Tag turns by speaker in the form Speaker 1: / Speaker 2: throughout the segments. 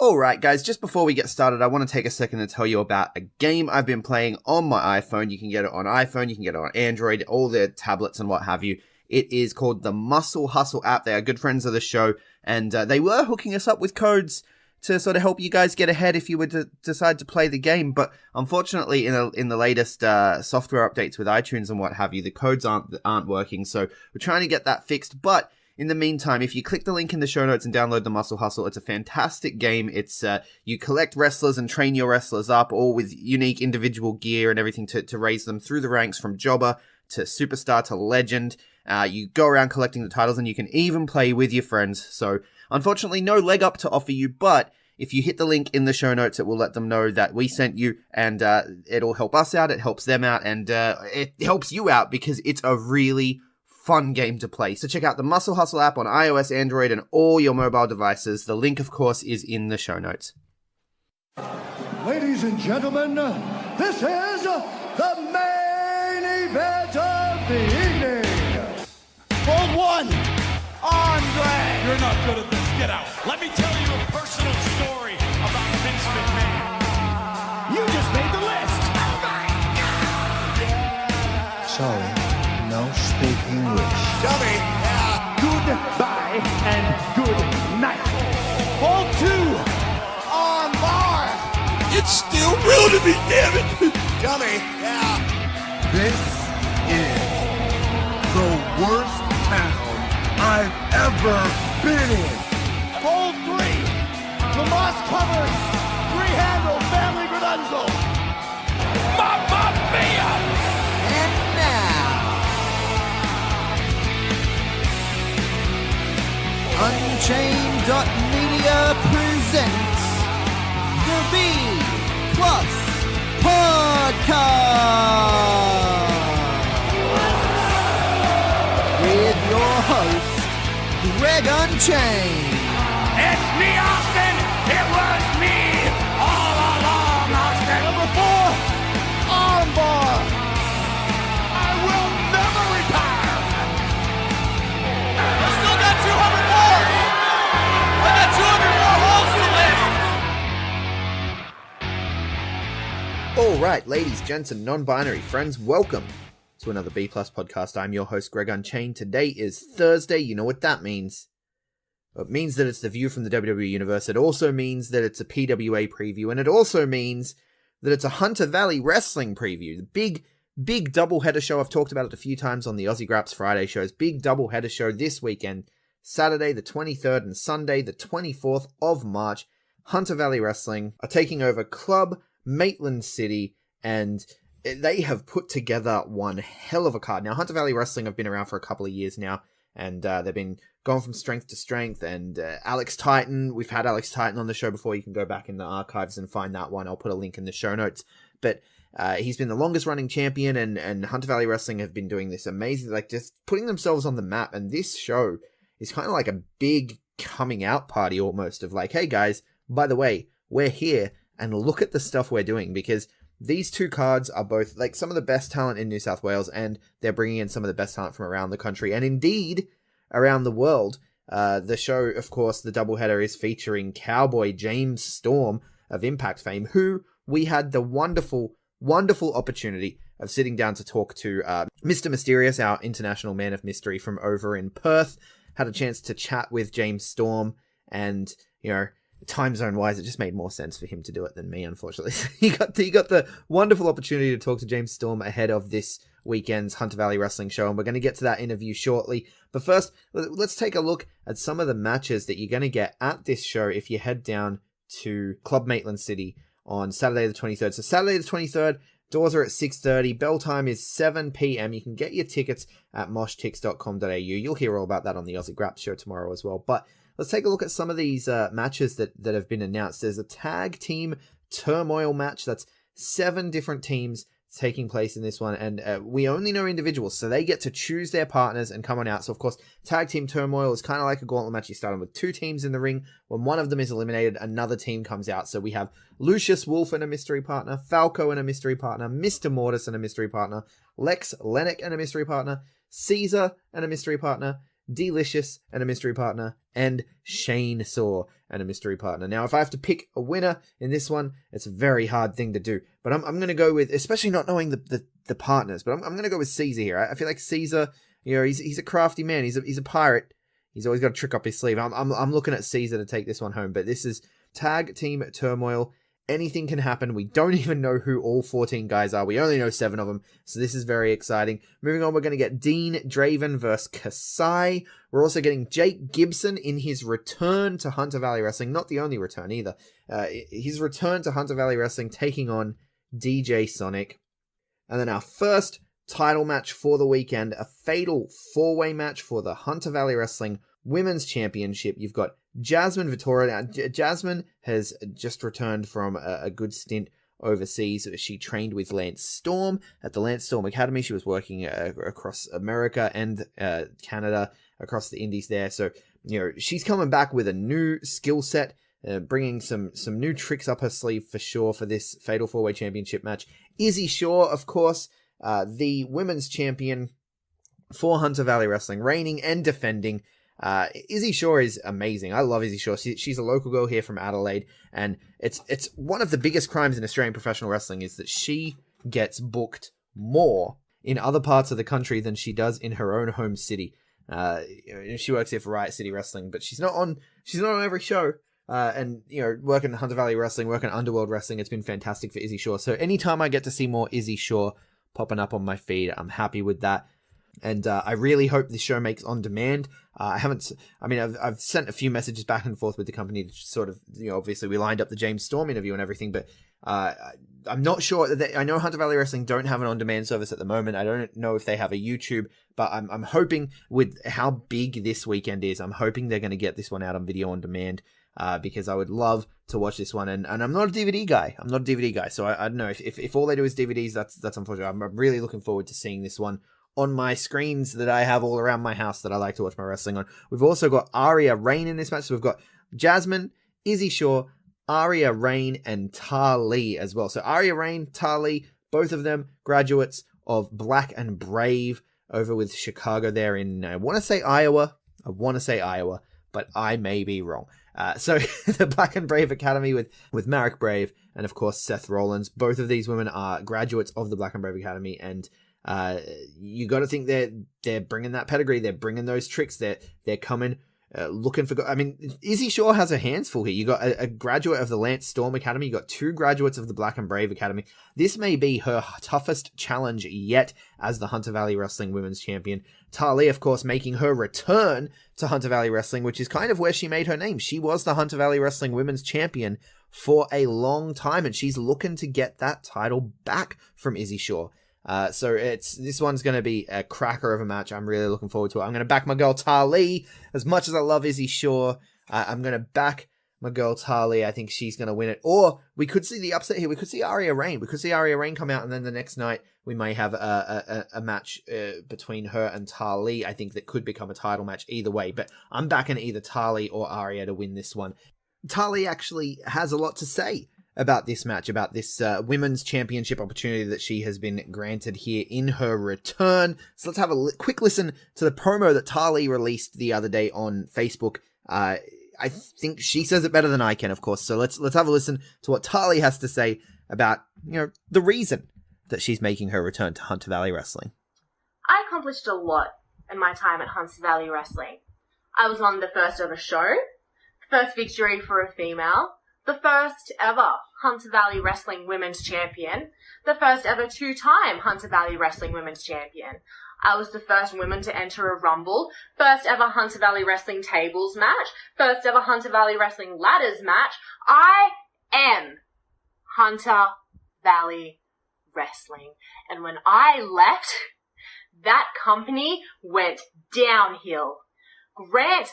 Speaker 1: Alright guys, just before we get started, I want to take a second to tell you about a game I've been playing on my iPhone. You can get it on iPhone, you can get it on Android, all the tablets and what have you. It is called the Muscle Hustle app. They are good friends of the show, and they were hooking us up with codes to sort of help you guys get ahead if you were to decide to play the game. But unfortunately, in the latest software updates with iTunes and what have you, the codes aren't working. So we're trying to get that fixed. But in the meantime, if you click the link in the show notes and download the Muscle Hustle, it's a fantastic game. It's you collect wrestlers and train your wrestlers up, all with unique individual gear and everything to raise them through the ranks from jobber to superstar to legend. You go around collecting the titles, and you can even play with your friends. So unfortunately, no leg up to offer you, but if you hit the link in the show notes, it will let them know that we sent you, and it'll help us out, it helps them out, and it helps you out because it's a really fun game to play. So check out the Muscle Hustle app on iOS, Android, and all your mobile devices. The link, of course, is in the show notes.
Speaker 2: Ladies and gentlemen, this is the main event of the evening.
Speaker 3: Hold one, Andre!
Speaker 4: You're not good at this. Get out. Let me tell you a personal story about Vince McMahon.
Speaker 3: You just made the list. Oh my God!
Speaker 5: Sorry, no speak English.
Speaker 3: Tell me. Goodbye and good night. Hold two, on bar.
Speaker 4: It's still real to me, damn it.
Speaker 3: Tell me.
Speaker 6: This is the worst town I've ever been in.
Speaker 3: Hold three, Tomas covers, three-handle family Gradunzo.
Speaker 4: Mamma mia!
Speaker 5: And now, Unchained.media presents the B Plus Podcast with your host, Greg Unchained.
Speaker 4: It's me, Austin! It was me all along, Austin!
Speaker 3: Number four, armbar.
Speaker 4: I will never retire!
Speaker 3: I still got 200 more. I got 200 more holes to lift.
Speaker 1: Alright, ladies, gents, and non-binary friends, welcome to another B Plus Podcast. I'm your host, Greg Unchained. Today is Thursday. You know what that means. It means that it's the View from the WWE Universe. It also means that it's a PWA preview. And it also means that it's a Hunter Valley Wrestling preview. The big doubleheader show. I've talked about it a few times on the Aussie Graps Friday shows. Big doubleheader show this weekend. Saturday the 23rd and Sunday the 24th of March. Hunter Valley Wrestling are taking over Club Maitland City. And they have put together one hell of a card. Now, Hunter Valley Wrestling have been around for a couple of years now. And they've been going from strength to strength, and Alex Titan, we've had Alex Titan on the show before. You can go back in the archives and find that one. I'll put a link in the show notes. But he's been the longest running champion, and Hunter Valley Wrestling have been doing this amazing, like just putting themselves on the map. And this show is kind of like a big coming out party almost of like, hey guys, by the way, we're here and look at the stuff we're doing, because these two cards are both like some of the best talent in New South Wales, and they're bringing in some of the best talent from around the country and indeed around the world. The show, of course, the doubleheader is featuring Cowboy James Storm of Impact fame, who we had the wonderful opportunity of sitting down to talk to Mr. Mysterious, our international man of mystery from over in Perth. Had a chance to chat with James Storm, and, you know, time zone wise, it just made more sense for him to do it than me, unfortunately. he got the wonderful opportunity to talk to James Storm ahead of this weekend's Hunter Valley Wrestling show, and we're going to get to that interview shortly. But first, let's take a look at some of the matches that you're going to get at this show if you head down to Club Maitland City on Saturday the 23rd. So Saturday the 23rd, doors are at 6:30. Bell time is 7 p.m. You can get your tickets at moshtix.com.au. You'll hear all about that on the Aussie Graps show tomorrow as well. But let's take a look at some of these matches that have been announced. There's a tag team turmoil match. That's 7 different teams taking place in this one, and we only know individuals, so they get to choose their partners and come on out. So of course, tag team turmoil is kind of like a gauntlet match. You start with 2 teams in the ring. When one of them is eliminated, another team comes out. So we have Lucius Wolf and a mystery partner, Falco and a mystery partner, Mr. Mortis and a mystery partner, Lex Lennox and a mystery partner, Caesar and a mystery partner, Delicious and a mystery partner, and Shane Saw and a mystery partner. Now, if I have to pick a winner in this one, it's a very hard thing to do. But I'm going to go with, especially not knowing the partners, but I'm going to go with Caesar here. I feel like Caesar, he's a crafty man. He's a pirate. He's always got a trick up his sleeve. I'm looking at Caesar to take this one home. But this is Tag Team Turmoil. Anything can happen. We don't even know who all 14 guys are. We only know 7 of them. So this is very exciting. Moving on, we're going to get Dean Draven versus Kasai. We're also getting Jake Gibson in his return to Hunter Valley Wrestling. Not the only return either. His return to Hunter Valley Wrestling, taking on DJ Sonic. And then our first title match for the weekend, a fatal 4-way match for the Hunter Valley Wrestling Women's Championship. You've got Jasmine Vittoria. Now, Jasmine has just returned from a good stint overseas. She trained with Lance Storm at the Lance Storm Academy. She was working across America and Canada, across the indies there. So, she's coming back with a new skill set, bringing some new tricks up her sleeve for sure for this Fatal 4-Way Championship match. Izzy Shaw, of course, the women's champion for Hunter Valley Wrestling, reigning and defending. Izzy Shaw is amazing. I love Izzy Shaw. She's a local girl here from Adelaide, and it's one of the biggest crimes in Australian professional wrestling is that she gets booked more in other parts of the country than she does in her own home city. She works here for Riot City Wrestling, but she's not on every show. And working Hunter Valley Wrestling, working Underworld Wrestling, it's been fantastic for Izzy Shaw. So anytime I get to see more Izzy Shaw popping up on my feed, I'm happy with that. And I really hope this show makes on demand. I've sent a few messages back and forth with the company to sort of, obviously we lined up the James Storm interview and everything, but I'm not sure that I know Hunter Valley Wrestling don't have an on-demand service at the moment. I don't know if they have a YouTube, but I'm hoping with how big this weekend is, I'm hoping they're going to get this one out on video on demand. Because I would love to watch this one, and I'm not a DVD guy. So I don't know if all they do is DVDs. That's unfortunate. I'm really looking forward to seeing this one on my screens that I have all around my house that I like to watch my wrestling on. We've also got Aria Rain in this match. So we've got Jasmine, Izzy Shaw, Aria Rain, and Tali as well. So Aria Rain, Tali, both of them graduates of Black and Brave over with Chicago there in, I want to say Iowa, but I may be wrong. So the Black and Brave Academy with Marek Brave and of course Seth Rollins. Both of these women are graduates of the Black and Brave Academy, and you got to think they're bringing that pedigree. They're bringing those tricks. They're coming looking for. I mean, Izzy Shaw has her hands full here. You got a graduate of the Lance Storm Academy. You got 2 graduates of the Black and Brave Academy. This may be her toughest challenge yet as the Hunter Valley Wrestling Women's Champion. Tali, of course, making her return to Hunter Valley Wrestling, which is kind of where she made her name. She was the Hunter Valley Wrestling Women's Champion for a long time, and she's looking to get that title back from Izzy Shaw. So this one's going to be a cracker of a match. I'm really looking forward to it. I'm going to back my girl Tali. As much as I love Izzy Shaw, I'm going to back my girl Tali. I think she's going to win it. Or we could see the upset here. We could see Aria Rain. We could see Aria Rain come out, and then the next night we may have a match between her and Tali. I think that could become a title match either way. But I'm backing either Tali or Aria to win this one. Tali actually has a lot to say about this match, about this women's championship opportunity that she has been granted here in her return. So let's have a quick listen to the promo that Tali released the other day on Facebook. I think she says it better than I can, of course. So let's have a listen to what Tali has to say about, the reason that she's making her return to Hunter Valley Wrestling.
Speaker 7: I accomplished a lot in my time at Hunter Valley Wrestling. I was on the first ever show, first victory for a female, the first ever Hunter Valley Wrestling Women's Champion, the first ever 2-time Hunter Valley Wrestling Women's Champion. I was the first woman to enter a Rumble, first ever Hunter Valley Wrestling Tables match, first ever Hunter Valley Wrestling Ladders match. I am Hunter Valley Wrestling. And when I left, that company went downhill. Grant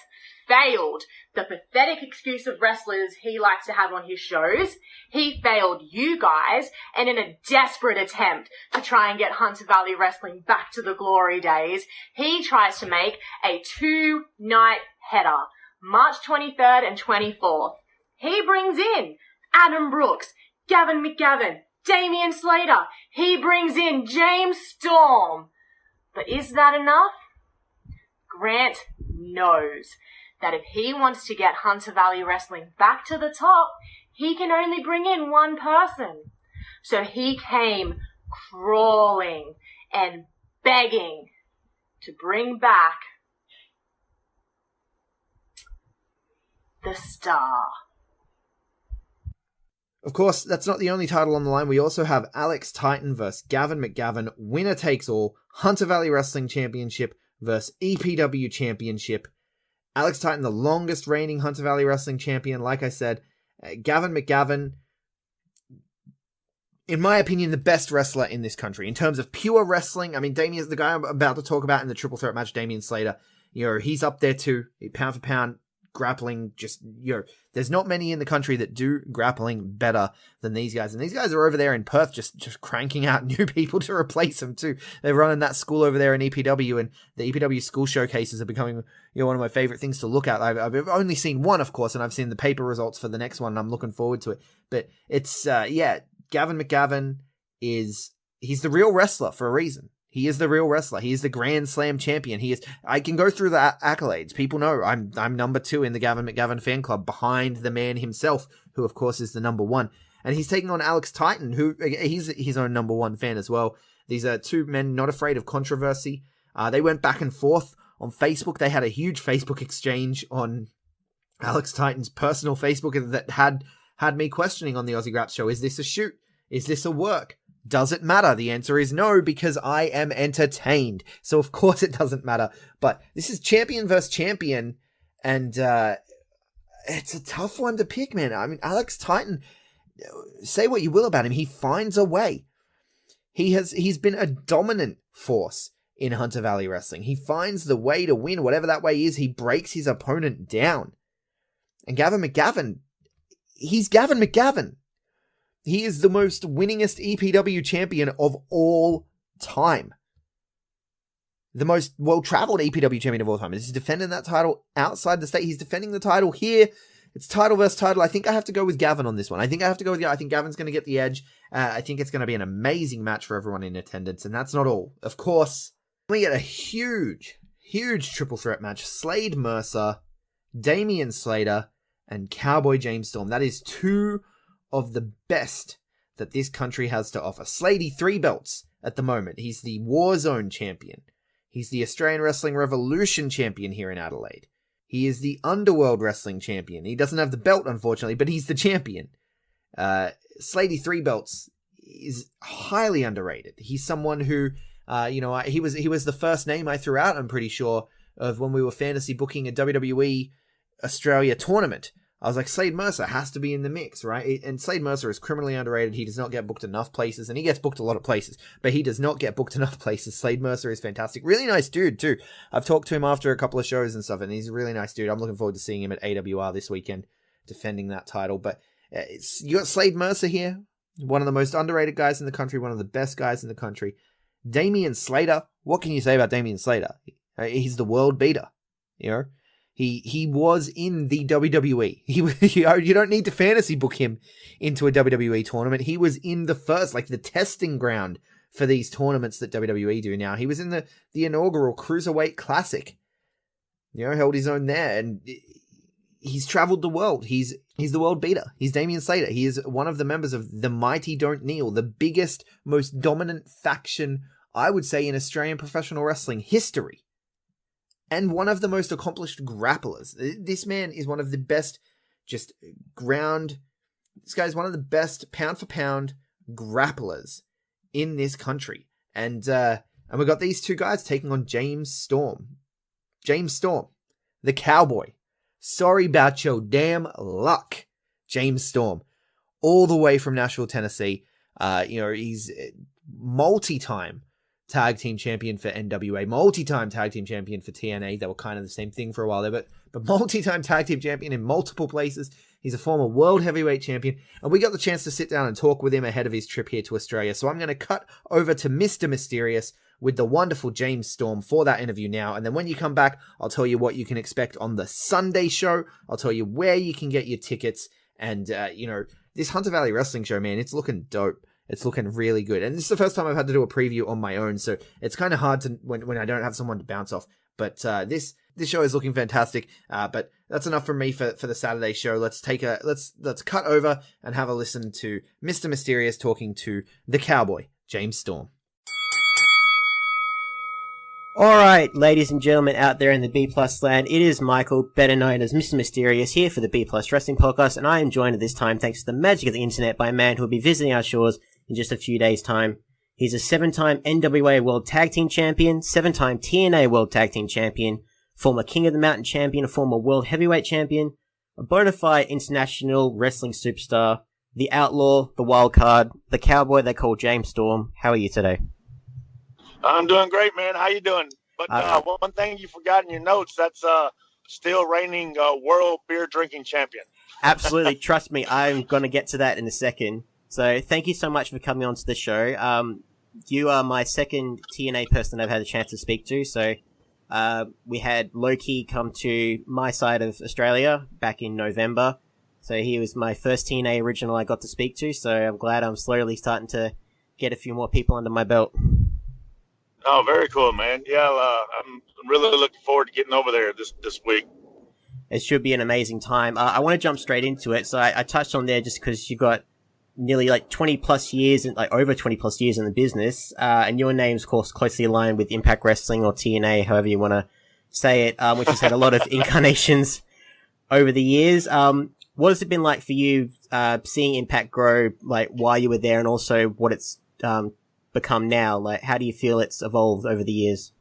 Speaker 7: failed the pathetic excuse of wrestlers he likes to have on his shows. He failed you guys, and in a desperate attempt to try and get Hunter Valley Wrestling back to the glory days, he tries to make a 2-night header, March 23rd and 24th. He brings in Adam Brooks, Gavin McGavin, Damian Slater. He brings in James Storm. But is that enough? Grant knows that if he wants to get Hunter Valley Wrestling back to the top, he can only bring in one person. So he came crawling and begging to bring back the Star.
Speaker 1: Of course, that's not the only title on the line. We also have Alex Titan versus Gavin McGavin, winner takes all, Hunter Valley Wrestling Championship versus EPW Championship. Alex Titan, the longest reigning Hunter Valley Wrestling Champion, like I said. Gavin McGavin, in my opinion, the best wrestler in this country. In terms of pure wrestling, I mean, Damien's the guy I'm about to talk about in the triple threat match, Damien Slater. He's up there too, pound for pound. Grappling, just, there's not many in the country that do grappling better than these guys. And these guys are over there in Perth just cranking out new people to replace them too. They're running that school over there in EPW, and the EPW school showcases are becoming, one of my favorite things to look at. I've only seen one, of course, and I've seen the paper results for the next one, and I'm looking forward to it. But it's, Gavin McGavin he's the real wrestler for a reason. He is the real wrestler. He is the Grand Slam champion. I can go through the accolades. People know I'm number 2 in the Gavin McGavin fan club, behind the man himself, who of course is the number 1. And he's taking on Alex Titan, who he's his own number 1 fan as well. These are two men not afraid of controversy. They went back and forth on Facebook. They had a huge Facebook exchange on Alex Titan's personal Facebook that had me questioning on the Aussie Graps show. Is this a shoot? Is this a work? Does it matter? The answer is no, because I am entertained. So of course it doesn't matter. But this is champion versus champion, and it's a tough one to pick, man. I mean, Alex Titan, say what you will about him, he finds a way. He's been a dominant force in Hunter Valley Wrestling. He finds the way to win, whatever that way is. He breaks his opponent down. And Gavin McGavin, he's Gavin McGavin. He is the most winningest EPW champion of all time. The most well-traveled EPW champion of all time. He's defending that title outside the state. He's defending the title here. It's title versus title. I think I have to go with Gavin on this one. I think Gavin's going to get the edge. I think it's going to be an amazing match for everyone in attendance. And that's not all. Of course, we get a huge triple threat match. Slade Mercer, Damien Slater, and Cowboy James Storm. That is 2 of the best that this country has to offer. Sladey, 3 belts at the moment. He's the Warzone champion. He's the Australian Wrestling Revolution champion here in Adelaide. He is the Underworld Wrestling champion. He doesn't have the belt, unfortunately, but he's the champion. Sladey, 3 belts, is highly underrated. He's someone who, he was the first name I threw out, I'm pretty sure, of when we were fantasy booking a WWE Australia tournament. I was like, Slade Mercer has to be in the mix, right? And Slade Mercer is criminally underrated. He does not get booked enough places, and he gets booked a lot of places, but he does not get booked enough places. Slade Mercer is fantastic. Really nice dude, too. I've talked to him after a couple of shows and stuff, and he's a really nice dude. I'm looking forward to seeing him at AWR this weekend, defending that title. But you got Slade Mercer here, one of the most underrated guys in the country, one of the best guys in the country. Damien Slater, what can you say about Damien Slater? He's the world beater, He was in the WWE. You don't need to fantasy book him into a WWE tournament. He was in the first, the testing ground for these tournaments that WWE do now. He was in the inaugural Cruiserweight Classic. Held his own there, and he's traveled the world. He's the world beater. He's Damien Slater. He is one of the members of the Mighty Don't Kneel, the biggest, most dominant faction, I would say, in Australian professional wrestling history. And one of the most accomplished grapplers. This man is one of the best this guy's one of the best pound for pound grapplers in this country. And we got these 2 guys taking on James Storm. James Storm, the Cowboy. Sorry about your damn luck, James Storm. All the way from Nashville, Tennessee. He's multi-time tag team champion for NWA, multi-time tag team champion for TNA. They were kind of the same thing for a while there, but multi-time tag team champion in multiple places. He's a former world heavyweight champion, and we got the chance to sit down and talk with him ahead of his trip here to Australia. So I'm going to cut over to Mr. Mysterious with the wonderful James Storm for that interview now. And then when you come back, I'll tell you what you can expect on the Sunday show. I'll tell you where you can get your tickets. And, this Hunter Valley Wrestling show, man, it's looking dope. It's looking really good. And this is the first time I've had to do a preview on my own, so it's kind of hard to when I don't have someone to bounce off. But this show is looking fantastic. But that's enough from me for the Saturday show. Let's cut over and have a listen to Mr. Mysterious talking to the Cowboy, James Storm.
Speaker 8: All right, ladies and gentlemen out there in the B Plus land, it is Michael, better known as Mr. Mysterious, here for the B Plus Wrestling Podcast, and I am joined at this time, thanks to the magic of the internet, by a man who will be visiting our shores in just a few days' time. He's a 7-time NWA World Tag Team Champion, 7-time TNA World Tag Team Champion, former King of the Mountain Champion, a former World Heavyweight Champion, a bona fide international wrestling superstar, the Outlaw, the Wild Card, the Cowboy they call James Storm. How are you today?
Speaker 9: I'm doing great, man. How you doing? But one thing you forgot in your notes, that's still reigning world beer drinking champion.
Speaker 8: Absolutely. Trust me, I'm going to get to that in a second. So thank you so much for coming on to the show. You are my second TNA person I've had a chance to speak to. So we had Loki come to my side of Australia back in November. So he was my first TNA original I got to speak to. So I'm glad I'm slowly starting to get a few more people under my belt.
Speaker 9: Oh, very cool, man. Yeah, I'm really looking forward to getting over there this week.
Speaker 8: It should be an amazing time. I want to jump straight into it. So I touched on there just because you got nearly like 20 plus years and like over 20 plus years in the business. And your name's of course closely aligned with Impact Wrestling or TNA, however you want to say it, which has had a lot of incarnations over the years. What has it been like for you, seeing Impact grow, like while you were there and also what it's, become now? Like, how do you feel it's evolved over the years?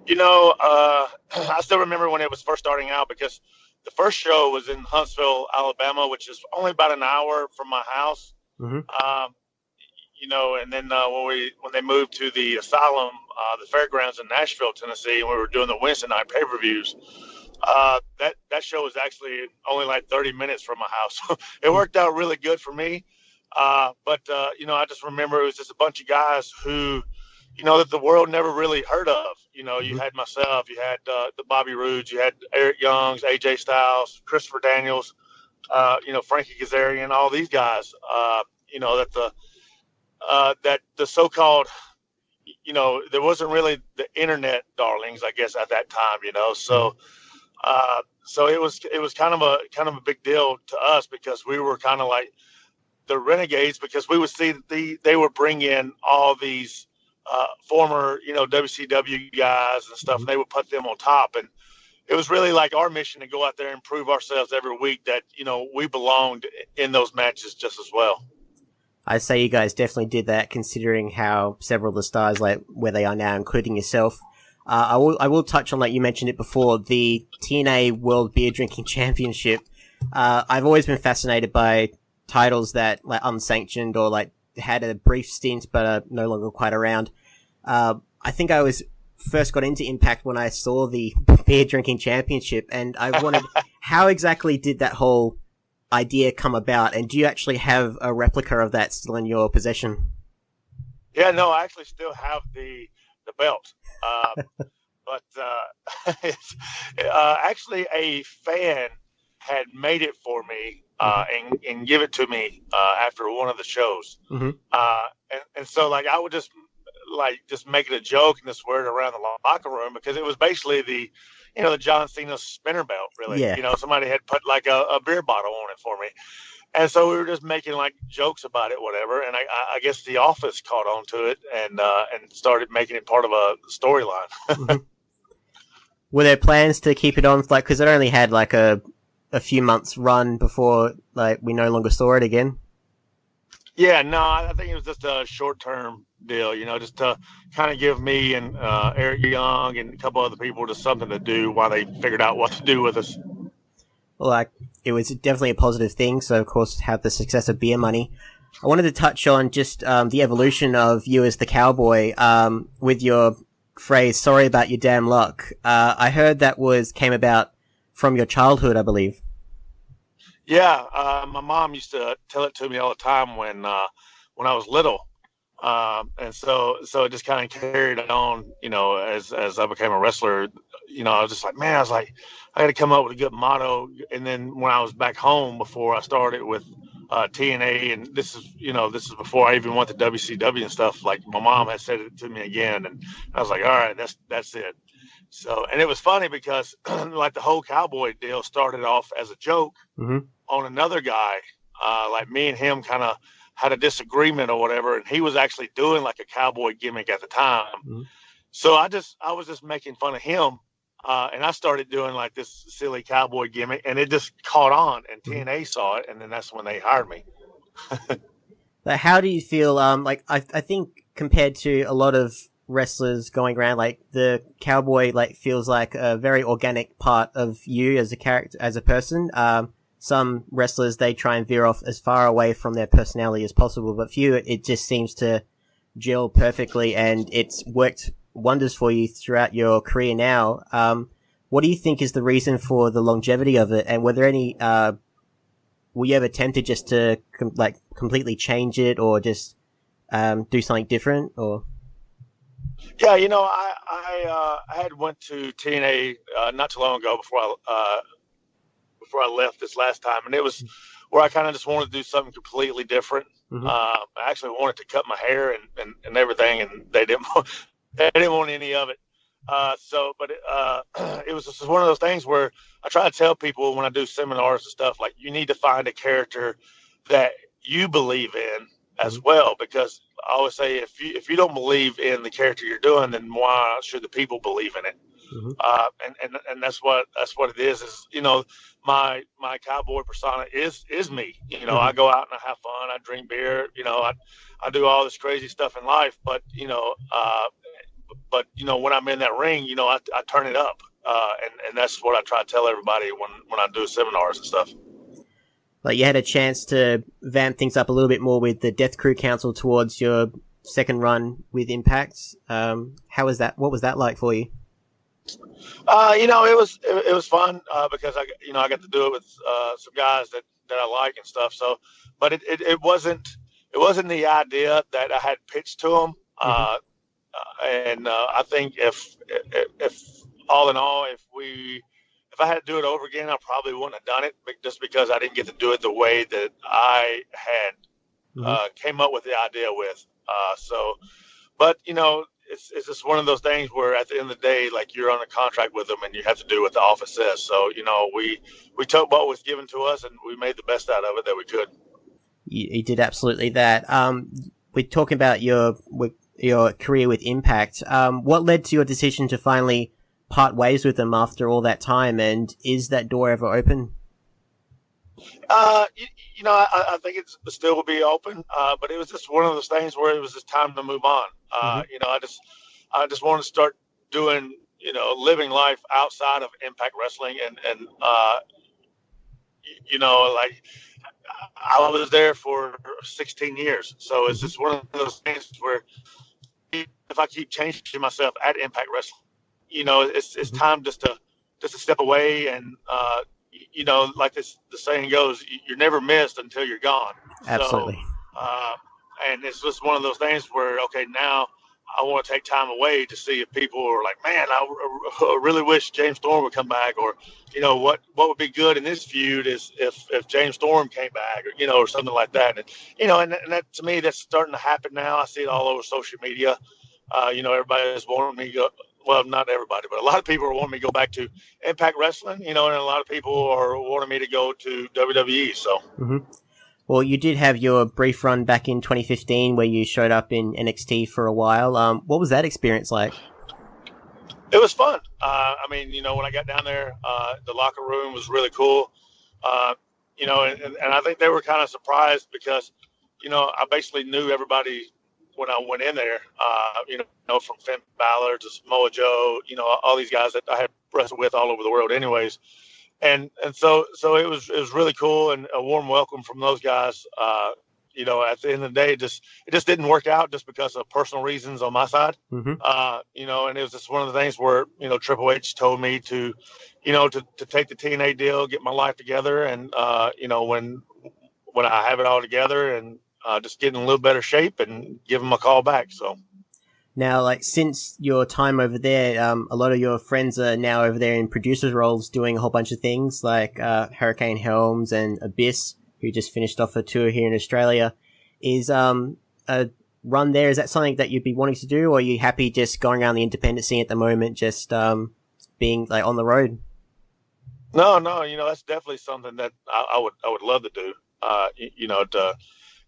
Speaker 9: You know, I still remember when it was first starting out because the first show was in Huntsville, Alabama, which is only about an hour from my house.
Speaker 8: Mm-hmm.
Speaker 9: You know, and then when they moved to the Asylum, the fairgrounds in Nashville, Tennessee, and we were doing the Wednesday night pay-per-views, that show was actually only like 30 minutes from my house. So it worked out really good for me. But you know, I just remember it was just a bunch of guys who, you know, that the world never really heard of. You know, you had myself, you had the Bobby Roodes, you had Eric Youngs, AJ Styles, Christopher Daniels, you know, Frankie Kazarian, all these guys. You know, that the so-called, you know, there wasn't really the internet darlings, I guess, at that time. You know, so it was kind of a big deal to us because we were kind of like the renegades, because we would see that they would bring in all these former, you know, WCW guys and stuff, and they would put them on top. And it was really like our mission to go out there and prove ourselves every week that, you know, we belonged in those matches just as well.
Speaker 8: I'd say you guys definitely did that, considering how several of the stars, like where they are now, including yourself. I will touch on, like you mentioned it before, the TNA World Beer Drinking Championship. I've always been fascinated by titles that like unsanctioned or like had a brief stint but are no longer quite around. I think I first got into Impact when I saw the beer drinking championship, and I wondered how exactly did that whole idea come about, and do you actually have a replica of that still in your possession?
Speaker 9: Yeah, no, I actually still have the belt. But actually a fan had made it for me and give it to me after one of the shows.
Speaker 8: Mm-hmm.
Speaker 9: And so like I would just make it a joke and just wear it around the locker room, because it was basically the John Cena spinner belt, really.
Speaker 8: Yeah.
Speaker 9: You know, somebody had put like a beer bottle on it for me. And so we were just making like jokes about it, whatever. And I guess the office caught on to it and started making it part of a storyline.
Speaker 8: Mm-hmm. Were there plans to keep it on, like, because it only had like a few months run before like we no longer saw it again?
Speaker 9: Yeah, no, I think it was just a short-term deal, you know, just to kind of give me and Eric Young and a couple other people just something to do while they figured out what to do with us.
Speaker 8: Well, like, it was definitely a positive thing, so of course have the success of Beer Money. I wanted to touch on just the evolution of you as the Cowboy with your phrase, "sorry about your damn luck." I heard that came about from your childhood, I believe.
Speaker 9: Yeah, my mom used to tell it to me all the time when I was little, and so it just kind of carried on. You know, as I became a wrestler, you know, I was just like, man, I had to come up with a good motto. And then when I was back home before I started with TNA, and this is before I even went to WCW and stuff. Like my mom had said it to me again, and I was like, all right, that's it. So, and it was funny because like the whole cowboy deal started off as a joke on another guy. Like me and him kind of had a disagreement or whatever, and he was actually doing like a cowboy gimmick at the time. So I was just making fun of him. And I started doing like this silly cowboy gimmick, and it just caught on, and TNA saw it, and then that's when they hired me.
Speaker 8: But how do you feel? Like I think compared to a lot of wrestlers going around, like the cowboy like feels like a very organic part of you as a character, as a person. Some wrestlers, they try and veer off as far away from their personality as possible, but for you, it just seems to gel perfectly, and it's worked wonders for you throughout your career now. What do you think is the reason for the longevity of it, and were there any were you ever tempted just to completely change it, or just do something different? Or
Speaker 9: yeah, I had went to TNA not too long ago before I left this last time, and it was where I kind of just wanted to do something completely different. I actually wanted to cut my hair and everything, and they didn't want any of it. But it was just one of those things where I try to tell people when I do seminars and stuff, like, you need to find a character that you believe in as well, because I always say if you don't believe in the character you're doing, then why should the people believe in it? And that's what it is my cowboy persona is me. I go out and I have fun, I drink beer, I do all this crazy stuff in life, but when I'm in that ring, I turn it up, and that's what I try to tell everybody when I do seminars and stuff.
Speaker 8: Like, you had a chance to vamp things up a little bit more with the Death Crew Council towards your second run with Impact. How was that? What was that like for you?
Speaker 9: It was fun because I got to do it with some guys that I like and stuff. So, but it wasn't the idea that I had pitched to them. And I think if all in all, if I had to do it over again, I probably wouldn't have done it, just because I didn't get to do it the way that I had came up with the idea with. But it's just one of those things where at the end of the day, like, you're on a contract with them and you have to do what the office says. So, we took what was given to us and we made the best out of it that we could.
Speaker 8: You did absolutely that. We're talking about your career with Impact. What led to your decision to finally part ways with them after all that time, and is that door ever open?
Speaker 9: I think it still will be open, but it was just one of those things where it was just time to move on. I just wanted to start doing, living life outside of Impact Wrestling, and like, I was there for 16 years, so it's just one of those things where if I keep changing myself at Impact Wrestling, it's time just to step away, and like the saying goes, you're never missed until you're gone.
Speaker 8: Absolutely.
Speaker 9: So, and it's just one of those things where, okay, now I want to take time away to see if people are like, man, I really wish James Storm would come back, or, what would be good in this feud is if James Storm came back, or something like that. And, and that, to me, that's starting to happen now. I see it all over social media. Everybody is wanting me to go. Well, not everybody, but a lot of people are wanting me to go back to Impact Wrestling, and a lot of people are wanting me to go to WWE. So,
Speaker 8: Well, you did have your brief run back in 2015 where you showed up in NXT for a while. What was that experience like?
Speaker 9: It was fun. When I got down there, the locker room was really cool. And I think they were kind of surprised because, I basically knew everybody when I went in there, from Finn Balor to Samoa Joe, all these guys that I had wrestled with all over the world anyways. And so it was really cool, and a warm welcome from those guys. At the end of the day, it just didn't work out just because of personal reasons on my side. And it was just one of the things where, Triple H told me to take the TNA deal, get my life together. And, when I have it all together and just get in a little better shape, and give them a call back. So.
Speaker 8: Now, like, since your time over there, a lot of your friends are now over there in producers roles doing a whole bunch of things like Hurricane Helms and Abyss. who just finished off a tour here in Australia. Is a run there, is that something that you'd be wanting to do, or are you happy just going around the independent scene at the moment, just being like on the road?
Speaker 9: No, that's definitely something that I would love to do.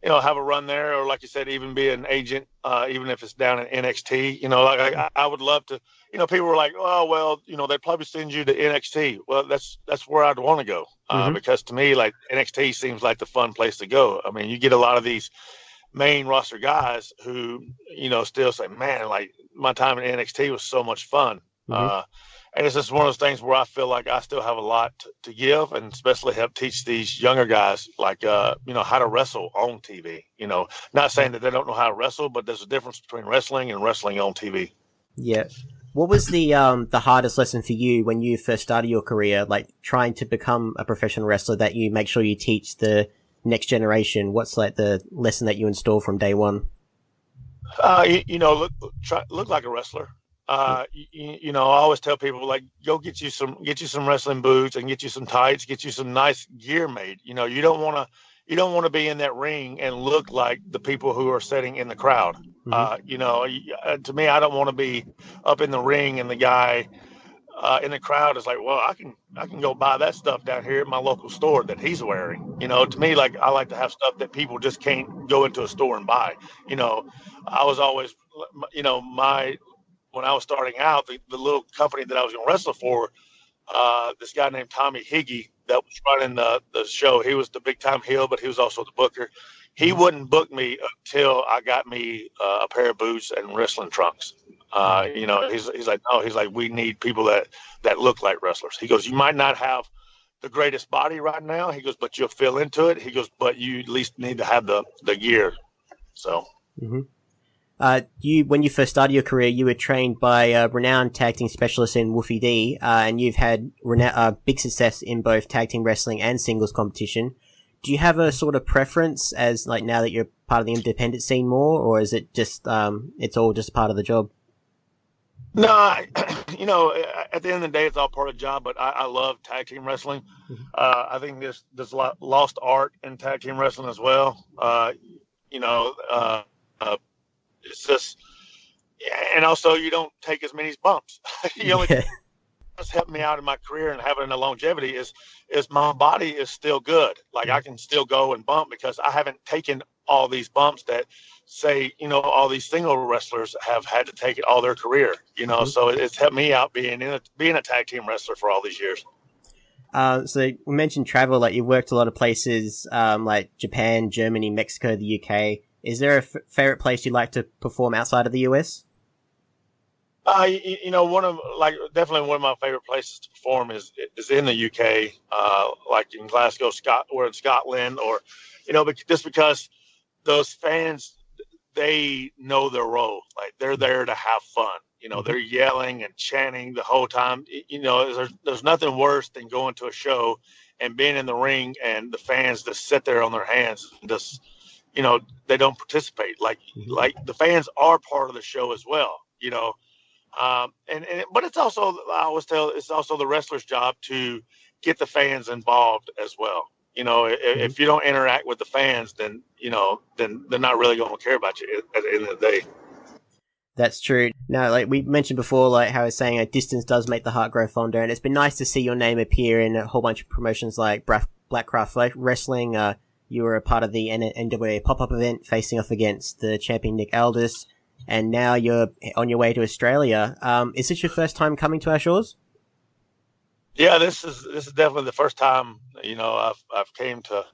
Speaker 9: To have a run there, or like you said, even be an agent, even if it's down in NXT. Like I would love to. People were like, oh well, they'd probably send you to NXT. Well, that's where I'd want to go, because to me, like NXT seems like the fun place to go. I mean, you get a lot of these main roster guys who still say, man, like my time in NXT was so much fun. And it's just one of those things where I feel like I still have a lot to give, and especially help teach these younger guys, like, how to wrestle on TV. Not saying that they don't know how to wrestle, but there's a difference between wrestling and wrestling on TV.
Speaker 8: Yeah. What was the hardest lesson for you when you first started your career, like trying to become a professional wrestler, that you make sure you teach the next generation? What's like the lesson that you install from day one?
Speaker 9: Look like a wrestler. I always tell people, like, go get you some wrestling boots and get you some tights, get you some nice gear made. You don't want to be in that ring and look like the people who are sitting in the crowd. To me, I don't want to be up in the ring and the guy in the crowd is like, well, I can go buy that stuff down here at my local store that he's wearing. To me, like, I like to have stuff that people just can't go into a store and buy. I was always, when I was starting out, the little company that I was going to wrestle for, this guy named Tommy Higgy that was running the show. He was the big time heel, but he was also the booker. He wouldn't book me until I got me a pair of boots and wrestling trunks. He's like, no, he's like, we need people that look like wrestlers. He goes, you might not have the greatest body right now. He goes, but you'll feel into it. He goes, but you at least need to have the gear. So.
Speaker 8: When you first started your career, you were trained by a renowned tag team specialist in Wolfie D, and you've had big success in both tag team wrestling and singles competition. Do you have a sort of preference as, like, now that you're part of the independent scene more, or is it just, it's all just part of the job?
Speaker 9: No, at the end of the day, it's all part of the job, but I love tag team wrestling. I think there's a lot lost art in tag team wrestling as well. It's just, and also you don't take as many bumps. What's helped me out in my career and having a longevity is my body is still good. Like, I can still go and bump because I haven't taken all these bumps that, say, all these single wrestlers have had to take it all their career. So it's helped me out being a tag team wrestler for all these years.
Speaker 8: So we mentioned travel, like you've worked a lot of places, like Japan, Germany, Mexico, the UK. Is there a favorite place you'd like to perform outside of the US?
Speaker 9: Definitely one of my favorite places to perform is in the UK, like in Glasgow, or in Scotland, or, just because those fans, they know their role. Like, they're there to have fun. They're yelling and chanting the whole time. There's nothing worse than going to a show and being in the ring and the fans just sit there on their hands and just, they don't participate. Like the fans are part of the show as well, but it's also, I always tell, it's also the wrestler's job to get the fans involved as well. If you don't interact with the fans, then they're not really going to care about you at the end of the day.
Speaker 8: That's true. No, like we mentioned before, like how I was saying, distance does make the heart grow fonder, and it's been nice to see your name appear in a whole bunch of promotions like Blackcraft Wrestling. You were a part of the NWA pop-up event facing off against the champion Nick Aldis, and now you're on your way to Australia. Is this your first time coming to our shores?
Speaker 9: Yeah, this is definitely the first time, I've came to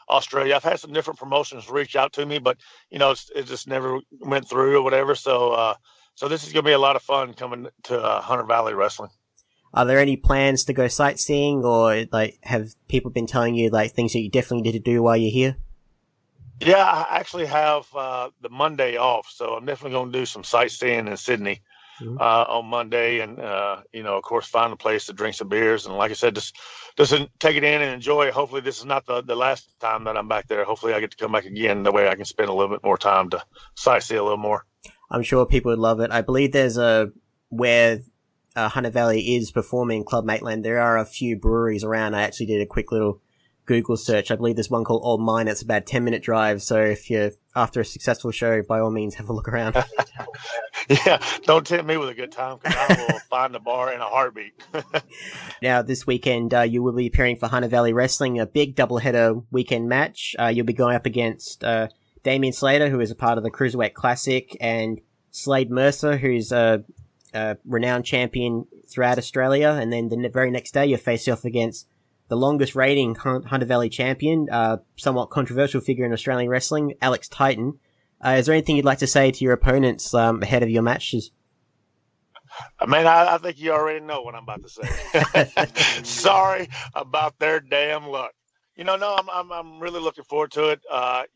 Speaker 9: Australia. I've had some different promotions reach out to me, but it just never went through or whatever. So this is going to be a lot of fun coming to Hunter Valley Wrestling.
Speaker 8: Are there any plans to go sightseeing, or like have people been telling you like things that you definitely need to do while you're here?
Speaker 9: Yeah, I actually have the Monday off, so I'm definitely going to do some sightseeing in Sydney on Monday, and of course, find a place to drink some beers. And like I said, just take it in and enjoy it. Hopefully, this is not the last time that I'm back there. Hopefully, I get to come back again. That way, I can spend a little bit more time to sightsee a little more.
Speaker 8: I'm sure people would love it. I believe there's where Hunter Valley is performing Club Maitland. There are a few breweries around. I actually did a quick little Google search. I believe there's one called Old Mine. It's about a 10-minute drive. So if you're after a successful show, by all means, have a look around.
Speaker 9: Yeah, don't tempt me with a good time because I will find the bar in a heartbeat.
Speaker 8: Now, this weekend, you will be appearing for Hunter Valley Wrestling, a big doubleheader weekend match. You'll be going up against Damian Slater, who is a part of the Cruiserweight Classic, and Slade Mercer, who's a renowned champion throughout Australia. And then the very next day, you face off against the longest reigning Hunter Valley champion, somewhat controversial figure in Australian wrestling, Alex Titan. Is there anything you'd like to say to your opponents ahead of your matches?
Speaker 9: Man, I think you already know what I'm about to say. Sorry about their damn luck. No, I'm really looking forward to it. I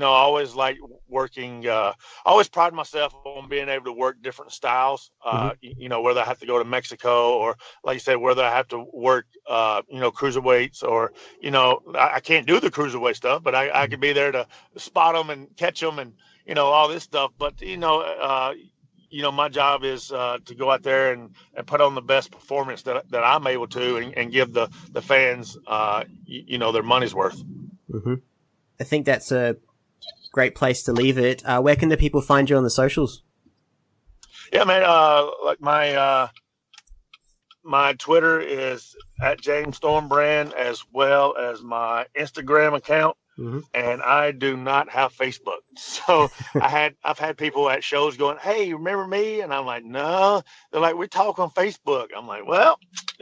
Speaker 9: always like working. I always pride myself on being able to work different styles. Whether I have to go to Mexico or, like you said, whether I have to work, cruiserweights or, I can't do the cruiserweight stuff, but I could be there to spot them and catch them and, all this stuff. But, my job is to go out there and put on the best performance that I'm able to and give the fans, their money's worth.
Speaker 8: Mm-hmm. I think that's a great place to leave it. Where can the people find you on the socials?
Speaker 9: Yeah, man. Like my Twitter is at James Storm Brand, as well as my Instagram account. Mm-hmm. And I do not have Facebook. So I've had people at shows going, "Hey, you remember me?" And I'm like, "No." They're like, "We talk on Facebook." I'm like, "Well,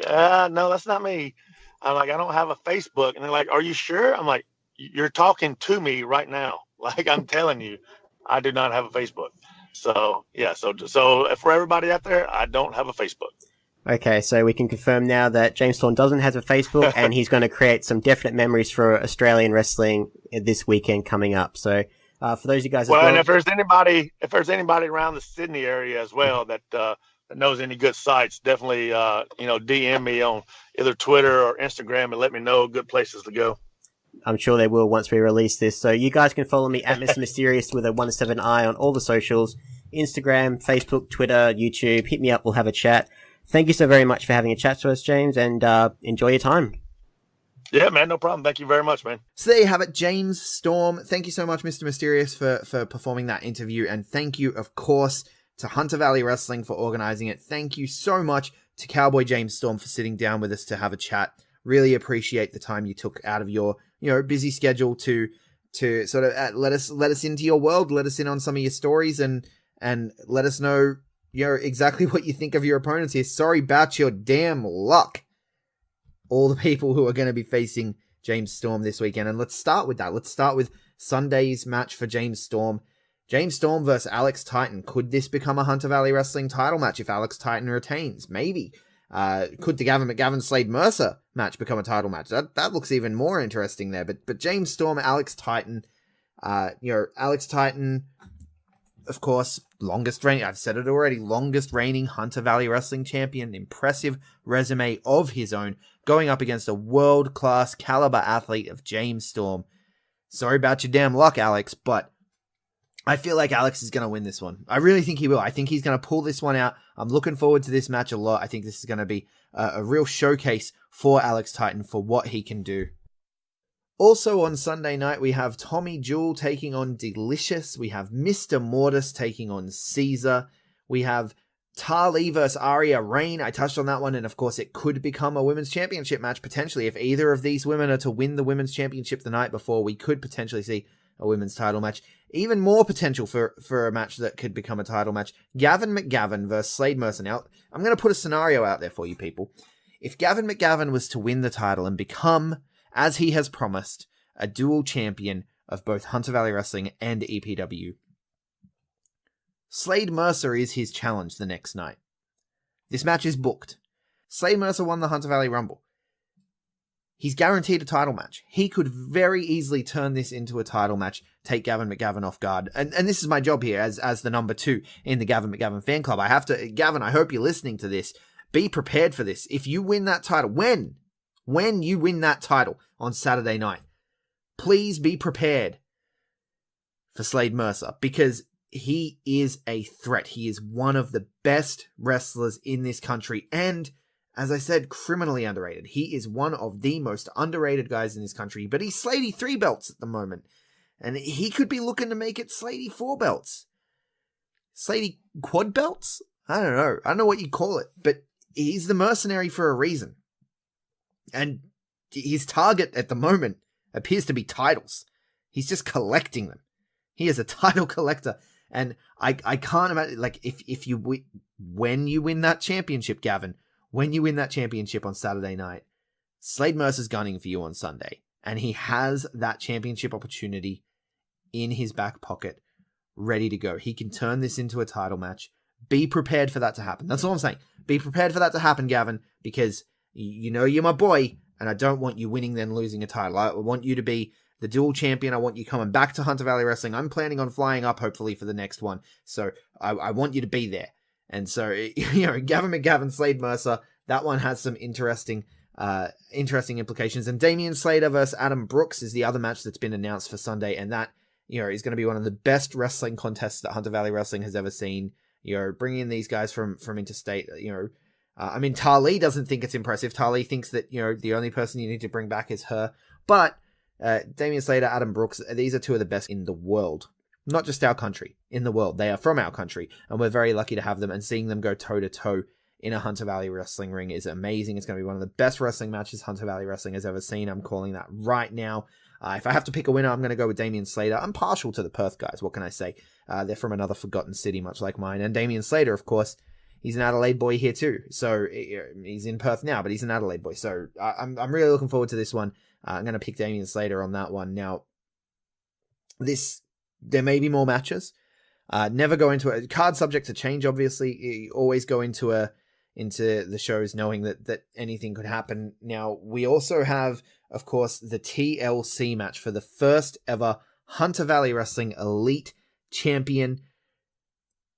Speaker 9: no, that's not me." I'm like, "I don't have a Facebook." And they're like, "Are you sure?" I'm like, "You're talking to me right now. Like, I'm telling you, I do not have a Facebook." So yeah, so for everybody out there, I don't have a Facebook.
Speaker 8: Okay, so we can confirm now that James Storm doesn't have a Facebook, and he's going to create some definite memories for Australian wrestling this weekend coming up. So for those of you guys,
Speaker 9: and if there's anybody around the Sydney area as well that knows any good sites, definitely DM me on either Twitter or Instagram and let me know good places to go.
Speaker 8: I'm sure they will once we release this. So you guys can follow me at Mr. Mysterious with a 17I on all the socials: Instagram, Facebook, Twitter, YouTube. Hit me up. We'll have a chat. Thank you so very much for having a chat to us, James, and enjoy your time.
Speaker 9: Yeah, man, no problem. Thank you very much, man.
Speaker 1: So there you have it, James Storm. Thank you so much, Mr. Mysterious, for performing that interview. And thank you, of course, to Hunter Valley Wrestling for organizing it. Thank you so much to Cowboy James Storm for sitting down with us to have a chat. Really appreciate the time you took out of your busy schedule to sort of let us into your world, let us in on some of your stories, and let us know exactly what you think of your opponents here. Sorry about your damn luck, all the people who are going to be facing James Storm this weekend. And let's start with that. Let's start with Sunday's match for James Storm. James Storm versus Alex Titan. Could this become a Hunter Valley Wrestling title match if Alex Titan retains? Maybe. Could the Gavin McGavin Slade Mercer match become a title match? That looks even more interesting there. But James Storm, Alex Titan, Alex Titan, of course, longest reigning Hunter Valley Wrestling champion, impressive resume of his own, going up against a world-class caliber athlete of James Storm. Sorry about your damn luck, Alex, but I feel like Alex is going to win this one. I really think he will. I think he's going to pull this one out. I'm looking forward to this match a lot. I think this is going to be a real showcase for Alex Titan for what he can do. Also on Sunday night, we have Tommy Jewel taking on Delicious. We have Mr. Mortis taking on Caesar. We have Tali versus Aria Rain. I touched on that one, and of course it could become a women's championship match potentially. If either of these women are to win the women's championship the night before, we could potentially see a women's title match. Even more potential for a match that could become a title match. Gavin McGavin versus Slade Mercer. Now, I'm going to put a scenario out there for you people. If Gavin McGavin was to win the title and become, as he has promised, a dual champion of both Hunter Valley Wrestling and EPW, Slade Mercer is his challenge the next night. This match is booked. Slade Mercer won the Hunter Valley Rumble. He's guaranteed a title match. He could very easily turn this into a title match, take Gavin McGavin off guard. And this is my job here as the number 2 in the Gavin McGavin fan club. Gavin, I hope you're listening to this. Be prepared for this. If you win that title, when you win that title on Saturday night, please be prepared for Slade Mercer, because he is a threat. He is one of the best wrestlers in this country, and as I said, criminally underrated. He is one of the most underrated guys in this country, but he's Sladey 3 belts at the moment. And he could be looking to make it Sladey 4 belts. Sladey quad belts? I don't know. I don't know what you call it, but he's the mercenary for a reason. And his target at the moment appears to be titles. He's just collecting them. He is a title collector. And I can't imagine, like, when you win that championship, Gavin, when you win that championship on Saturday night, Slade Mercer's gunning for you on Sunday. And he has that championship opportunity in his back pocket, ready to go. He can turn this into a title match. Be prepared for that to happen. That's all I'm saying. Be prepared for that to happen, Gavin, because you know you're my boy, and I don't want you winning then losing a title. I want you to be the dual champion. I want you coming back to Hunter Valley Wrestling. I'm planning on flying up, hopefully, for the next one. So I want you to be there. And so, you know, Gavin McGavin, Slade Mercer, that one has some interesting implications. And Damian Slater versus Adam Brooks is the other match that's been announced for Sunday, and that, you know, is going to be one of the best wrestling contests that Hunter Valley Wrestling has ever seen. You know, bringing in these guys from interstate, you know, I mean, Tali doesn't think it's impressive. Tali thinks that, you know, the only person you need to bring back is her. But Damian Slater, Adam Brooks, these are two of the best in the world. Not just our country, in the world. They are from our country, and we're very lucky to have them, and seeing them go toe-to-toe in a Hunter Valley Wrestling ring is amazing. It's going to be one of the best wrestling matches Hunter Valley Wrestling has ever seen. I'm calling that right now. If I have to pick a winner, I'm going to go with Damian Slater. I'm partial to the Perth guys. What can I say? They're from another forgotten city, much like mine. And Damian Slater, of course, he's an Adelaide boy here too. So he's in Perth now, but he's an Adelaide boy. So I'm really looking forward to this one. I'm going to pick Damian Slater on that one. Now, there may be more matches. Never go into a card subject to change, obviously. You always go into the shows knowing that anything could happen. Now, we also have, of course, the TLC match for the first ever Hunter Valley Wrestling Elite Champion.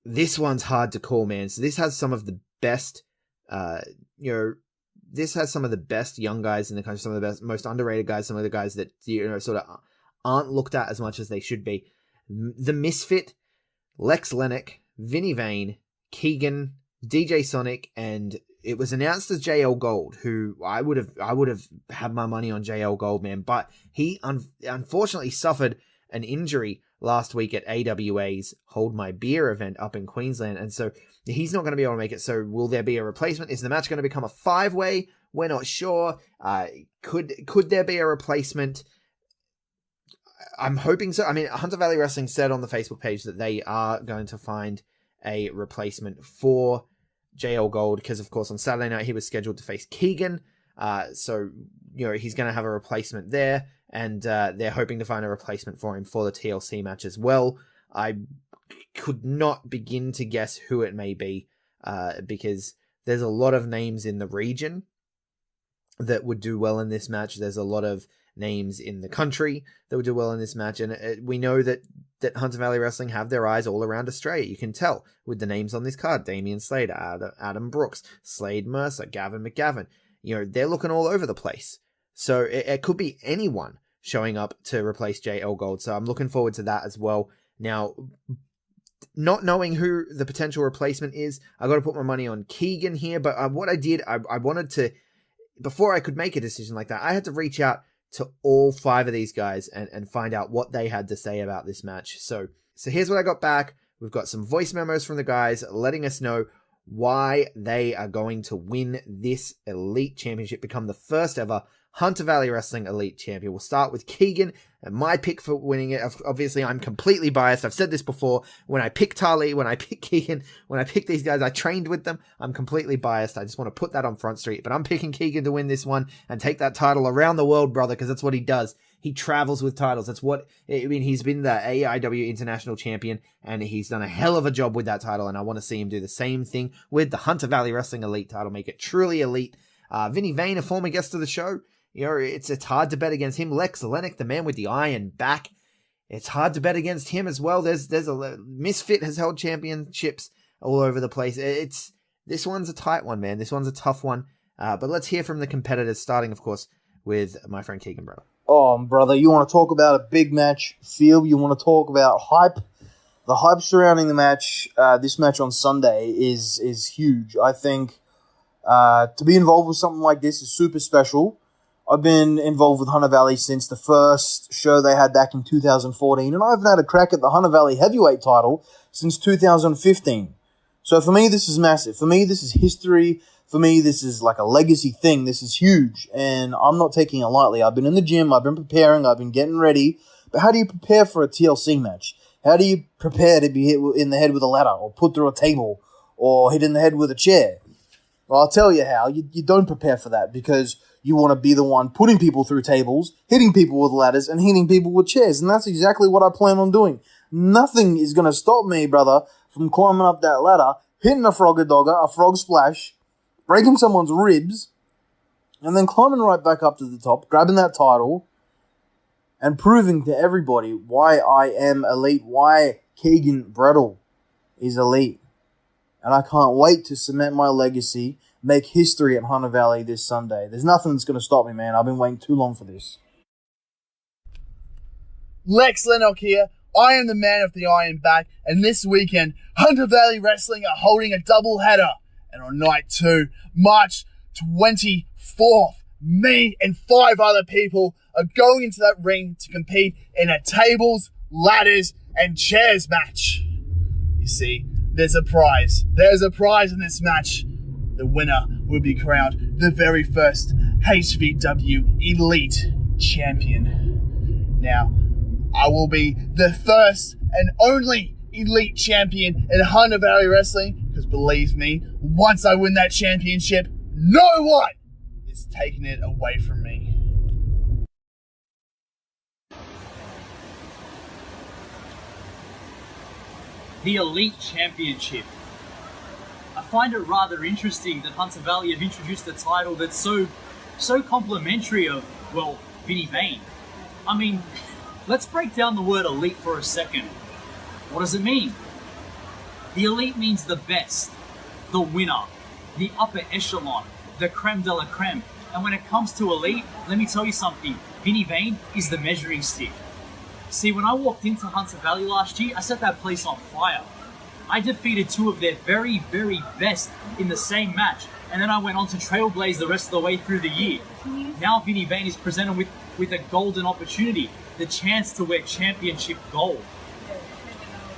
Speaker 1: This one's hard to call, man. So this has some of the best, this has some of the best young guys in the country, some of the best, most underrated guys, some of the guys that, you know, sort of aren't looked at as much as they should be. The Misfit, Lex Lennox, Vinny Vane, Keegan, DJ Sonic, and it was announced as JL Gold, who I would have had my money on JL Gold, man, but he unfortunately suffered an injury last week at AWA's Hold My Beer event up in Queensland, and so he's not going to be able to make it. So will there be a replacement? Is the match going to become a 5-way? We're not sure. Could there be a replacement? I'm hoping so. I mean, Hunter Valley Wrestling said on the Facebook page that they are going to find a replacement for JL Gold, because of course on Saturday night he was scheduled to face Keegan. So, you know, he's going to have a replacement there, and they're hoping to find a replacement for him for the TLC match as well. I could not begin to guess who it may be, because there's a lot of names in the region that would do well in this match. There's a lot of names in the country that would do well in this match, and we know that Hunter Valley Wrestling have their eyes all around Australia. You can tell with the names on this card: Damian Slater, Adam Brooks, Slade Mercer, Gavin McGavin. You know, they're looking all over the place. So it could be anyone showing up to replace JL Gold. So I'm looking forward to that as well. Now, not knowing who the potential replacement is, I got to put my money on Keegan here. But what I did, I wanted to, before I could make a decision like that, I had to reach out to all 5 of these guys and find out what they had to say about this match. So here's what I got back. We've got some voice memos from the guys letting us know why they are going to win this Elite Championship, become the first ever Hunter Valley Wrestling Elite Champion. We'll start with Keegan and my pick for winning it. Obviously, I'm completely biased. I've said this before. When I pick Tali, when I pick Keegan, when I pick these guys, I trained with them. I'm completely biased. I just want to put that on Front Street. But I'm picking Keegan to win this one and take that title around the world, brother, because that's what he does. He travels with titles. That's what, I mean, he's been the AIW International Champion, and he's done a hell of a job with that title, and I want to see him do the same thing with the Hunter Valley Wrestling Elite title, make it truly elite. Vinny Vane, a former guest of the show, you know, it's hard to bet against him. Lex Lennox, the man with the iron back, it's hard to bet against him as well. There's a Misfit has held championships all over the place. This one's a tight one, man. This one's a tough one. But let's hear from the competitors, starting, of course, with my friend Keegan, brother.
Speaker 10: Oh, brother, you want to talk about a big match feel? You want to talk about hype? The hype surrounding the match, this match on Sunday, is huge. I think To be involved with something like this is super special. I've been involved with Hunter Valley since the first show they had back in 2014, and I haven't had a crack at the Hunter Valley heavyweight title since 2015. So for me, this is massive. For me, this is history. For me, this is like a legacy thing. This is huge, and I'm not taking it lightly. I've been in the gym. I've been preparing. I've been getting ready. But how do you prepare for a TLC match? How do you prepare to be hit in the head with a ladder, or put through a table, or hit in the head with a chair? Well, I'll tell you how. You don't prepare for that, because you want to be the one putting people through tables, hitting people with ladders, and hitting people with chairs. And that's exactly what I plan on doing. Nothing is going to stop me, brother, from climbing up that ladder, hitting a frog-a-dogger, a frog splash, breaking someone's ribs, and then climbing right back up to the top, grabbing that title, and proving to everybody why I am elite, why Keegan Brettle is elite. And I can't wait to cement my legacy, make history at Hunter Valley this Sunday. There's nothing that's going to stop me, man. I've been waiting too long for this.
Speaker 11: Lex Lennox here. I am the man of the Iron Back, and this weekend, Hunter Valley Wrestling are holding a double header. And on night 2, March 24th, me and 5 other people are going into that ring to compete in a tables, ladders, and chairs match. You see, there's a prize. There's a prize in this match. The winner will be crowned the very first HVW Elite Champion. Now, I will be the first and only Elite Champion in Hunter Valley Wrestling, because believe me, once I win that championship, no one is taking it away from me.
Speaker 12: The Elite Championship. I find it rather interesting that Hunter Valley have introduced a title that's so complimentary of, well, Vinny Vane. I mean, let's break down the word elite for a second. What does it mean? The elite means the best, the winner, the upper echelon, the creme de la creme. And when it comes to elite, let me tell you something, Vinny Vane is the measuring stick. See, when I walked into Hunter Valley last year, I set that place on fire. I defeated 2 of their very, very best in the same match, and then I went on to trailblaze the rest of the way through the year. Now Vinny Vane is presented with a golden opportunity, the chance to wear championship gold.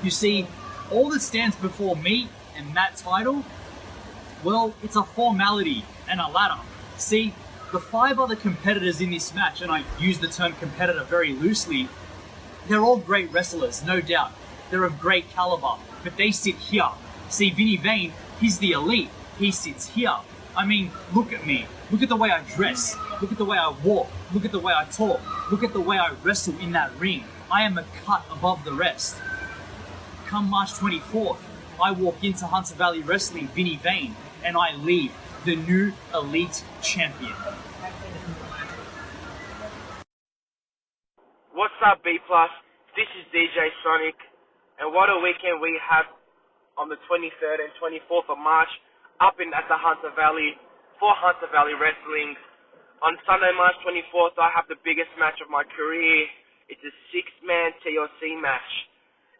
Speaker 12: You see, all that stands before me and that title, well, it's a formality and a ladder. See, the 5 other competitors in this match, and I use the term competitor very loosely, they're all great wrestlers, no doubt. They're of great caliber, but they sit here. See, Vinny Vane, he's the elite. He sits here. I mean, look at me. Look at the way I dress. Look at the way I walk. Look at the way I talk. Look at the way I wrestle in that ring. I am a cut above the rest. Come March 24th, I walk into Hunter Valley Wrestling, Vinny Vane, and I leave the new Elite Champion.
Speaker 13: What's up, B+? This is DJ Sonic, and what a weekend we have on the 23rd and 24th of March up at the Hunter Valley for Hunter Valley Wrestling. On Sunday, March 24th, I have the biggest match of my career. It's a 6-man TLC match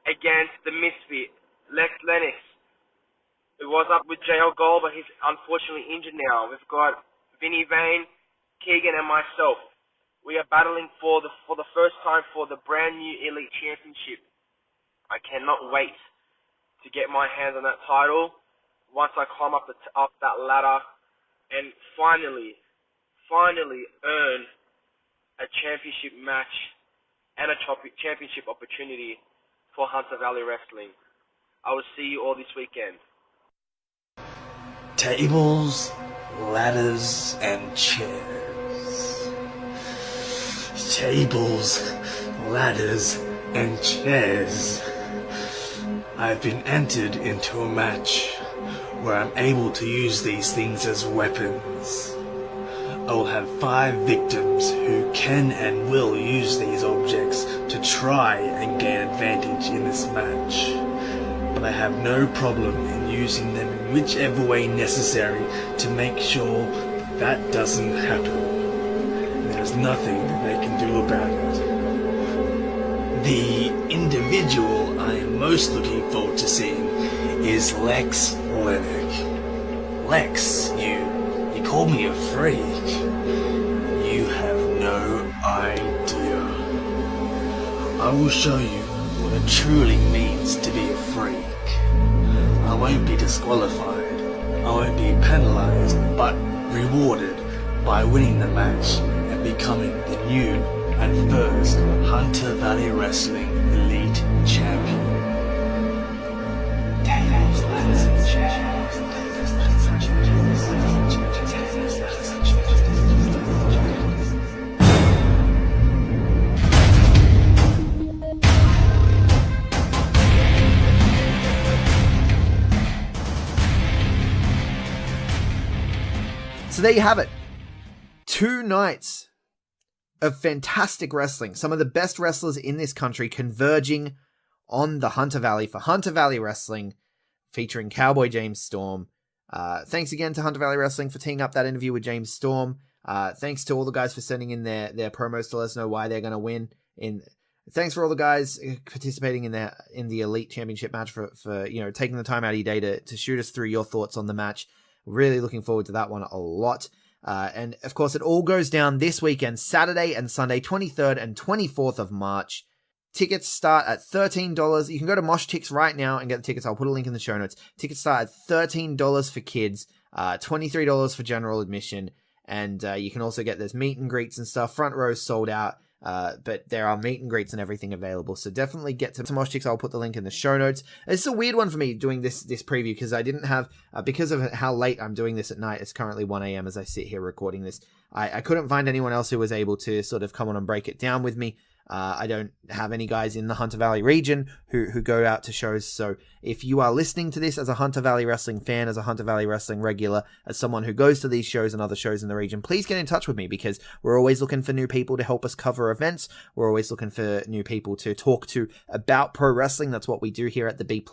Speaker 13: against the Misfit, Lex Lennox. It was up with JL Gold, but he's unfortunately injured now. We've got Vinny Vane, Keegan, and myself. We are battling for the first time for the brand new Elite Championship. I cannot wait to get my hands on that title once I climb up that ladder and finally earn a championship match and a championship opportunity for Hunter Valley Wrestling. I will see you all this weekend.
Speaker 14: Tables, ladders, and chairs. Tables, ladders, and chairs. I've been entered into a match where I'm able to use these things as weapons. I will have 5 victims who can and will use these objects to try and gain advantage in this match. But I have no problem in using them in whichever way necessary to make sure that doesn't happen. There's nothing that they can do about it. The individual I am most looking forward to seeing is Lex Lennox. Lex, you call me a freak. You have no idea. I will show you what it truly means to be a freak. I won't be disqualified. I won't be penalized, but rewarded by winning the match and becoming the new and first Hunter Valley Wrestling Elite Champion.
Speaker 1: So there you have it. 2 nights of fantastic wrestling. Some of the best wrestlers in this country converging on the Hunter Valley for Hunter Valley Wrestling, featuring Cowboy James Storm. Thanks again to Hunter Valley Wrestling for teeing up that interview with James Storm. Thanks to all the guys for sending in their promos to let us know why they're going to win. Thanks for all the guys participating in the Elite Championship match for taking the time out of your day to shoot us through your thoughts on the match. Really looking forward to that one a lot. And of course, it all goes down this weekend, Saturday and Sunday, 23rd and 24th of March. Tickets start at $13. You can go to Mosh Tix right now and get the tickets. I'll put a link in the show notes. Tickets start at $13 for kids, $23 for general admission. And you can also get there's meet and greets and stuff. Front row sold out. But there are meet and greets and everything available. So definitely get to Mosh Chicks. I'll put the link in the show notes. It's a weird one for me doing this preview because I didn't have, because of how late I'm doing this at night, it's currently 1 a.m. as I sit here recording this. I couldn't find anyone else who was able to sort of come on and break it down with me. I don't have any guys in the Hunter Valley region who go out to shows. So if you are listening to this as a Hunter Valley Wrestling fan, as a Hunter Valley Wrestling regular, as someone who goes to these shows and other shows in the region, please get in touch with me because we're always looking for new people to help us cover events. We're always looking for new people to talk to about pro wrestling. That's what we do here at the B+.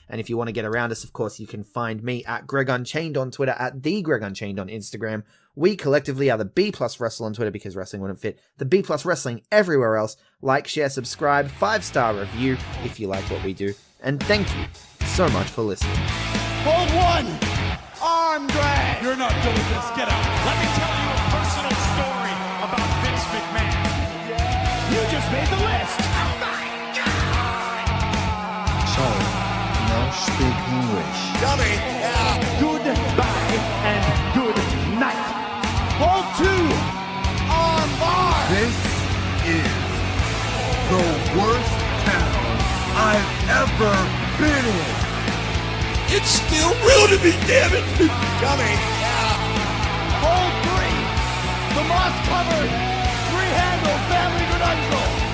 Speaker 1: And if you want to get around us, of course, you can find me at Greg Unchained on Twitter, at the Greg Unchained on Instagram. We collectively are the B+ Wrestle on Twitter because wrestling wouldn't fit. The B+ Wrestling everywhere else. Like, share, subscribe, 5-star review if you like what we do. And thank you so much for listening.
Speaker 3: Hold one! Arm drag! You're not doing this. Get out. Let me tell you a personal story about Vince McMahon. You just made the list! Oh my God!
Speaker 5: So, now speak English.
Speaker 3: Dummy! Goodbye and good night. Hold 2! Arm bar!
Speaker 6: This is the worst town I've ever been in.
Speaker 3: It's still real to me, damn it! Dummy! Hold 3! The moss-covered, 3-handle family Grununzel!